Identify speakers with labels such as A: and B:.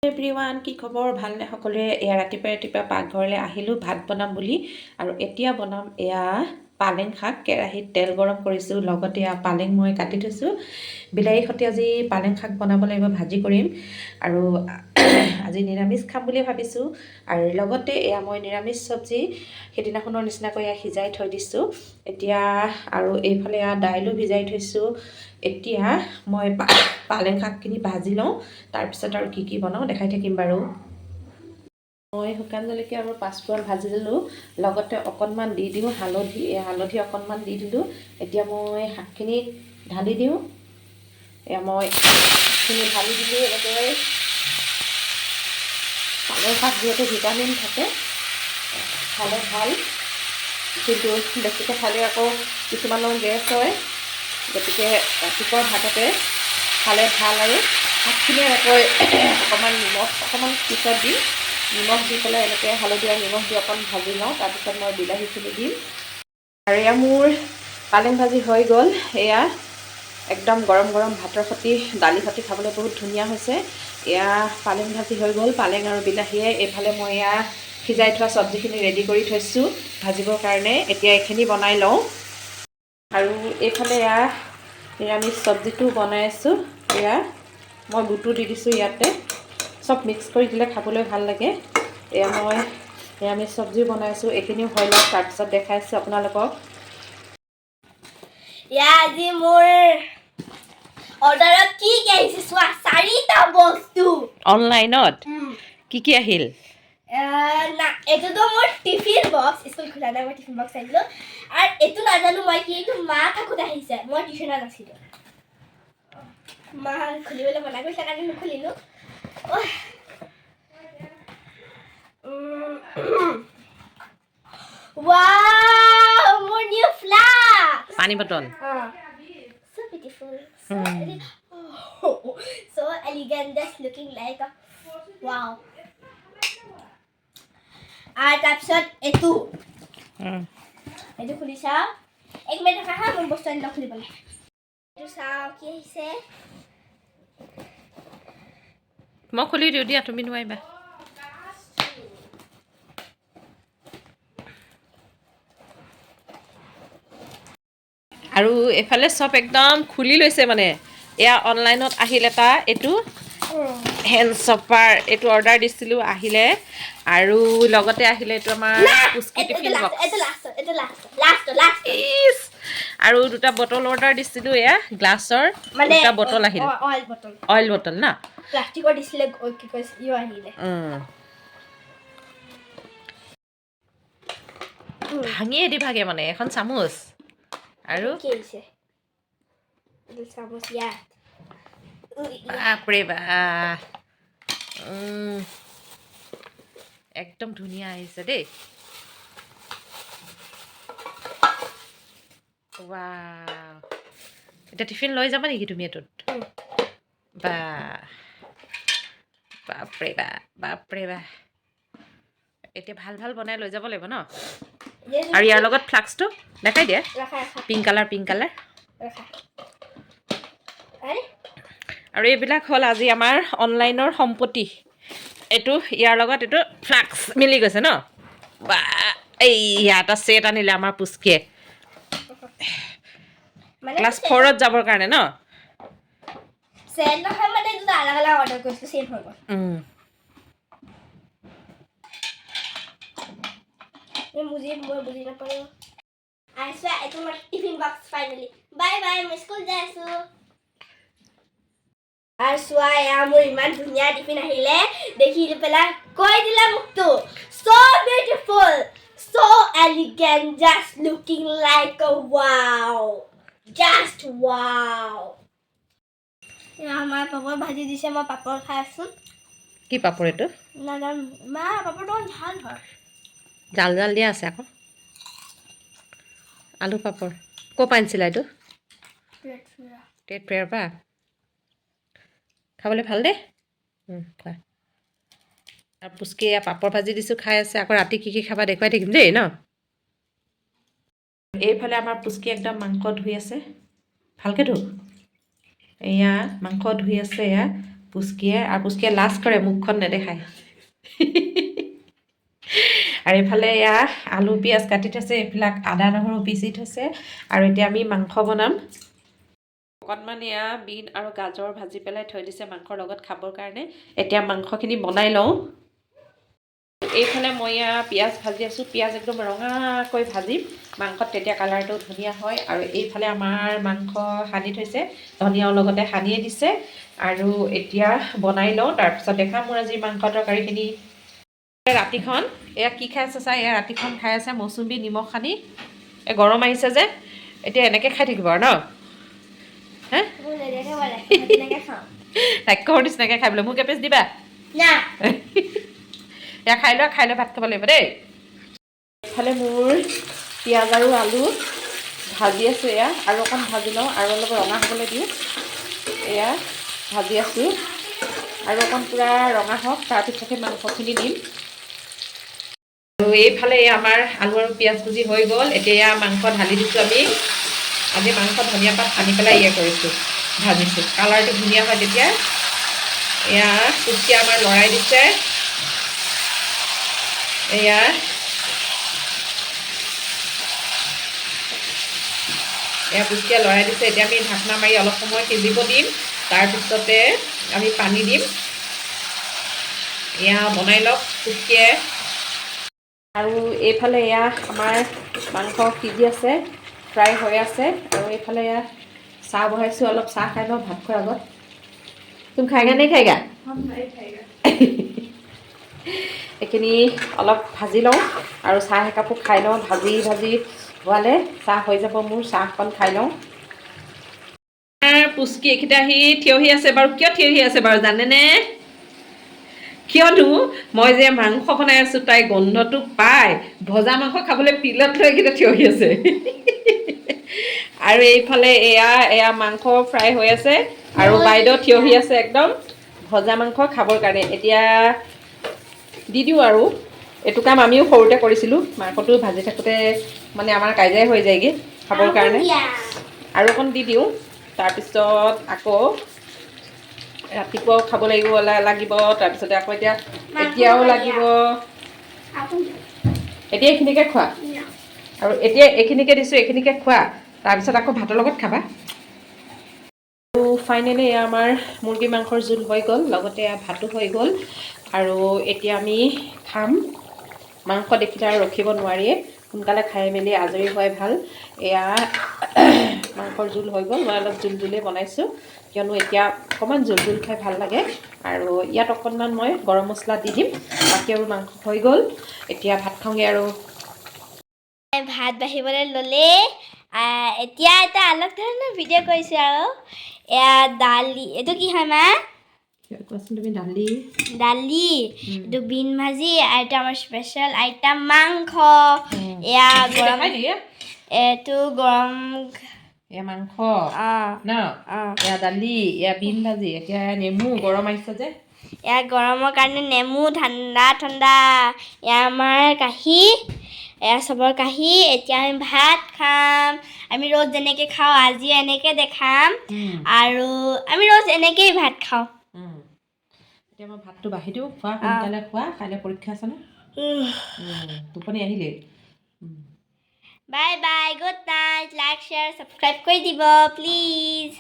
A: Everyone, কি খবৰ? ভালনে সকলোৰে? এয়া ৰাতিপুৱা পাকঘৰলৈ আহিলোঁ ভাত বনাম বুলি। আৰু এতিয়া বনাম এয়া পালেং শাক। কেৰাহীত তেল গৰম কৰিছোঁ, লগতে এয়া পালেং মই কাটি থৈছোঁ। বিলাহীৰ সৈতে আজি পালেং শাক বনাব লাগিব, ভাজি কৰিম। আৰু আজি নিৰামিষ খাম বুলি ভাবিছোঁ। আৰু লগতে এয়া মই নিৰামিষ চব্জি সেইদিনাখনৰ নিচিনাকৈ এয়া সিজাই থৈ দিছোঁ এতিয়া। আৰু এইফালে এয়া দাইলো ভিজাই থৈছোঁ। এতিয়া মই পালেং শাকখিনি ভাজি লওঁ, তাৰপিছত আৰু কি বনাওঁ দেখাই থাকিম বাৰু। মই শুকান জলকীয়া আৰু পাঁচফোৰণ ভাজি দিলোঁ, লগতে অকণমান দি দিওঁ হালধি অকণমান দি দিলোঁ। এতিয়া মই শাকখিনি ঢালি দিওঁ। এয়া মই শাকখিনি ঢালি দিলোঁ। এনেকৈ পালেং শাক যিহেতু ভিটামিন থাকে, খালে ভাল, কিন্তু বেছিকৈ খালে আকৌ কিছুমানৰ গেছ হয়। গতিকে ৰাতিপুৱা ভাততে খালে ভাল। আৰু শাকখিনি এনেকৈ অকণমান পিছত দিম, নিমখ দি পেলাই এনেকৈ হালধি আৰু নিমখ দি অকণ ভাজি লওঁ। তাৰপিছত মই বিলাহীখিনি দিম। আৰু এয়া মোৰ পালেং ভাজি হৈ গ'ল। এয়া একদম গৰম গৰম ভাতৰ সৈতে দালিৰ সৈতে খাবলৈ বহুত ধুনীয়া হৈছে। এয়া পালেং ভাজি হৈ গ'ল, পালেং আৰু বিলাহীয়ে। এইফালে মই এয়া সিজাই থোৱা চব্জিখিনি ৰেডি কৰি থৈছোঁ ভাজিবৰ কাৰণে। এতিয়া এইখিনি বনাই লওঁ। আৰু এইফালে এয়া নিৰামিষ চব্জিটো বনাই আছোঁ। এয়া মই বুটো দি দিছোঁ ইয়াতে, চব মিক্স কৰি দিলে খাবলৈ ভাল লাগে। এয়া মই নিৰামিষ চব্জিও বনাইছোঁ। এইখিনিও হৈ লওক, তাৰপিছত দেখাইছোঁ আপোনালোকক।
B: আজি মোৰ অৰ্ডাৰত কি আহিছে চোৱা, 4টা বস্তু
A: অনলাইনত। কি আহিল?
B: এইটোতো মোৰ টিফিন বক্স, স্কুল খোলা নাই, মই টিফিন বক্স আনিলোঁ। আৰু এইটো নাজানো মই কি, এইটো মা থাকোঁতে আহিছে, মই টিউশ্যনত আছিলোঁ। মা খুলিবলৈ মনা কৰিছে কাৰণে নুখুলিলোঁ। Wow, more new flags.
A: পানী bottle.
B: So beautiful. So elegant, just looking like a wow. আর তাৰপিছত এইটো খুলি চাওঁ। 1 মিনিট ৰখা হা, মোৰ বস্তু আনি খুলিবলৈ। এইটো চাওঁ কি আহিছে।
A: মই খুলি দিওঁ দিয়া, তুমি নোৱাৰিবা। আৰু এফালে চব একদম খুলি লৈছে মানে। এয়া অনলাইনত আহিল এটা, এইটো হেণ্ড চপাৰ। এইটো অৰ্ডাৰ দিছিলোঁ, আহিলে। আৰু লগতে আহিলে এইটো আমাৰ পুস্কি টিফিন বক্স। আৰু দুটা বটল অৰ্ডাৰ দিছিলোঁ, এয়া গ্লাছৰ দুটা বটল আহিল। অইল বটল না,
B: প্লাষ্টিকৰ দিছিলে, কি কৈছে ইও আহিলে।
A: ভাঙিয়ে দি ভাগে মানে এখন চামুচ। আৰু
B: কি আহিছে? চামুচ ইয়াত।
A: বাপৰে বাহ, একদম ধুনীয়া আহিছে দেই। ৱাও, এতিয়া টিফিন লৈ যাবা নেকি তুমি এইটোত? বাপৰে বাহ। এতিয়া ভাল ভাল বনাই লৈ যাব লাগিব ন। আৰু ইয়াৰ লগত ফ্লাক্সটো দেখাই দিয়া, পিংক কালাৰ। আৰু এইবিলাক হ'ল আজি আমাৰ অনলাইনৰ সম্পত্তি। এইটো ইয়াৰ লগত এইটো ফ্লাক্স মিলি গৈছে ন। বা এই এটা ছেট আনিলে আমাৰ পুস্কিয়ে, ক্লাছ 4ত যাবৰ কাৰণে ন।
B: সেট নহয় মানে দুটা আলাদা আলাদা অৰ্ডাৰ কৰিছোঁ, সেট হৈ গ'ল। মই বুজি নাপালোঁ। আহিছোঁ, এইটো মোৰ tiffin box finally. Bye bye, মই স্কুল যাই আছোঁ। আৰু চোৱা, এয়া মোৰ ইমান ধুনীয়া টিফিন আহিলে, দেখি পেলাই কৈ দিলে মোকতো। So beautiful, so elegant, just looking like a wow. Just wow. আমাৰ পাপৰ ভাজি দিছে, মই পাপৰ খাই আছোঁ।
A: কি পাপৰ এইটো?
B: নাজানো, মা পাপৰটো ভাল হয়।
A: জাল দিয়া আছে আকৌ। আলু পাপৰ ক'ৰ পৰা আনিছিলা এইটো? ট্ৰেড ফেয়াৰৰ পৰা। খাবলৈ ভাল দেই। খোৱা। আৰু পুস্কি এয়া পাপৰ ভাজি দিছোঁ, খাই আছে। আকৌ ৰাতি কি খাবা দেখুৱাই থাকিম দেই ন। এইফালে আমাৰ পুস্কি একদম মাংস ধুই আছে, ভালকৈ ধু। এয়া মাংস ধুই আছে। এয়া পুচকিয়ে আৰু পুচকিয়ে লাজ কৰে মুখখন নেদেখায় আৰু এইফালে এয়া আলু পিঁয়াজ কাটি থৈছে এইবিলাক আদা নহৰু পিচি থৈছে আৰু এতিয়া আমি মাংস বনাম অকণমান এয়া বিন আৰু গাজৰ ভাজি পেলাই থৈ দিছে মাংসৰ লগত খাবৰ কাৰণে এতিয়া মাংসখিনি বনাই লওঁ এইফালে মই এয়া পিঁয়াজ ভাজি আছোঁ পিঁয়াজ একদম ৰঙাকৈ ভাজিম মাংসত তেতিয়া কালাৰটো ধুনীয়া হয় আৰু এইফালে আমাৰ মাংস সানি থৈছে ধনিয়াৰ লগতে সানিয়ে দিছে আৰু এতিয়া বনাই লওঁ তাৰপিছত দেখাম মোৰ আজি মাংস তৰকাৰীখিনি ৰাতিখন এয়া কি খাই আছে চা এয়া ৰাতিখন খাই আছে মৌচুমী নিমখ সানি এই গৰম আহিছে যে এতিয়া এনেকৈ খাই থাকিব আৰু ন হে ৰাক্ষসৰ নিচিনাকৈ খাই বোলে মোক এপিচ দিবা এয়া খাই লৈ ভাত খাব লাগিব দেই এইফালে মোৰ পিঁয়াজ আৰু আলু ভাজি আছোঁ এয়া আৰু অকণ ভাজি লওঁ আৰু অলপ ৰঙা হ'বলৈ দিওঁ এয়া ভাজি আছোঁ আৰু অকণ পূৰা ৰঙা হওক তাৰপিছতে মাংসখিনি দিম আৰু এইফালে আমাৰ আলু আৰু পিঁয়াজ ভাজি হৈ গ'ল এতিয়া মাংস ঢালি দিছোঁ আমি আজি মাংস ধনিয়া পাত সানি পেলাই কৰিছোঁ ভাজিছোঁ কালাৰটো ধুনীয়া হয় তেতিয়া এয়া পুচকিয়ে আমাৰ লৰাই দিছে এয়া পুচকিয়ে লৰাই দিছে এতিয়া আমি ঢাকনা মাৰি অলপ সময় সিজিব দিম তাৰপিছতে আমি পানী দিম এয়া বনাই লওক পুচকিয়ে আৰু এইফালে এয়া আমাৰ মাংস সিজি আছে ফ্ৰাই হৈ আছে আৰু এইফালে এয়া চাহ বহাইছোঁ অলপ চাহ খাই লওঁ ভাত খোৱাৰ আগত তুমি খাইগা নে খাইগা এইখিনি অলপ ভাজি লওঁ আৰু চাহ একাপো খাই লওঁ ভাজি হোৱালে চাহ হৈ যাব মোৰ চাহকণ খাই লওঁ পুচকি এইকেইটা আহি থিয়হি আছে বাৰু কিয় থিয়হি আছে বাৰু জানেনে কিয়নো মই যে মাংস বনাই আছোঁ তাই গোন্ধটো পাই ভজা মাংস খাবলৈ পিলত লৈ এইকেইটা থিয়হি আছে আৰু এইফালে এয়া মাংস ফ্ৰাই হৈ আছে আৰু বাইদেউ থিয়হি আছে একদম ভজা মাংস খাবৰ কাৰণে এতিয়া দি দিওঁ আৰু এইটো কাম আমিও সৰুতে কৰিছিলোঁ মাংসটো ভাজি থাকোঁতে মানে আমাৰ কাজিয়াই হৈ যায়গৈ খাবৰ কাৰণে আৰু অকণ দি দিওঁ তাৰপিছত আকৌ ৰাতিপুৱাও খাব লাগিব তাৰপিছতে আকৌ এতিয়াও লাগিব এতিয়া এইখিনিকে খোৱা আৰু এতিয়া এইখিনিকে দিছোঁ এইখিনিকে খোৱা তাৰপিছত আকৌ ভাতৰ লগত খাবা আৰু ফাইনেলি এয়া আমাৰ মুৰ্গী মাংসৰ জোল হৈ গ'ল লগতে ভাতো হৈ গ'ল আৰু এতিয়া আমি খাম মাংস দেখিলে আৰু ৰখিব নোৱাৰিয়ে সোনকালে খাই মেলি আজৰি হোৱাই ভাল এয়া মাংসৰ জোল হৈ গ'ল মই অলপ জোলেই বনাইছোঁ কিয়নো এতিয়া অকণমান জোল খাই ভাল লাগে আৰু ইয়াত অকণমান মই গৰম মছলা দি দিম বাকী আৰু মাংস হৈ গ'ল এতিয়া ভাত খাওঁগৈ আৰু
B: ভাত বাঢ়িবলৈ ল'লে এতিয়া এটা অলপ ধৰণৰ ভিডিঅ' কৰিছোঁ আৰু এয়া দালি এইটো কি হয় মা
A: কোৱাচোন তুমি দালি
B: এইটো বিন ভাজি আৰু এইটো আমাৰ স্পেচিয়েল আইটেম মাংস এয়া গৰম এইটো গৰম
A: এয়া মাংস ন এয়া দালি এয়া বিন ভাজি এতিয়া নেমু গৰম আহিছে যে
B: এয়া গৰমৰ কাৰণে নেমু ঠাণ্ডা এয়া আমাৰ কাঁহী এয়া চবৰ কাঁহী এতিয়া আমি ভাত খাম আমি ৰোজ যেনেকৈ খাওঁ আজি এনেকৈ দেখাম আৰু আমি ৰোজ এনেকৈয়ে ভাত খাওঁ
A: এতিয়া মই ভাতটো বাঢ়ি দিওঁ খোৱা সোনকালে খোৱা কাইলৈ পৰীক্ষা আছে ন টোপনি আহিলেই
B: bye bye good night like share subscribe কৰি দিব প্লিজ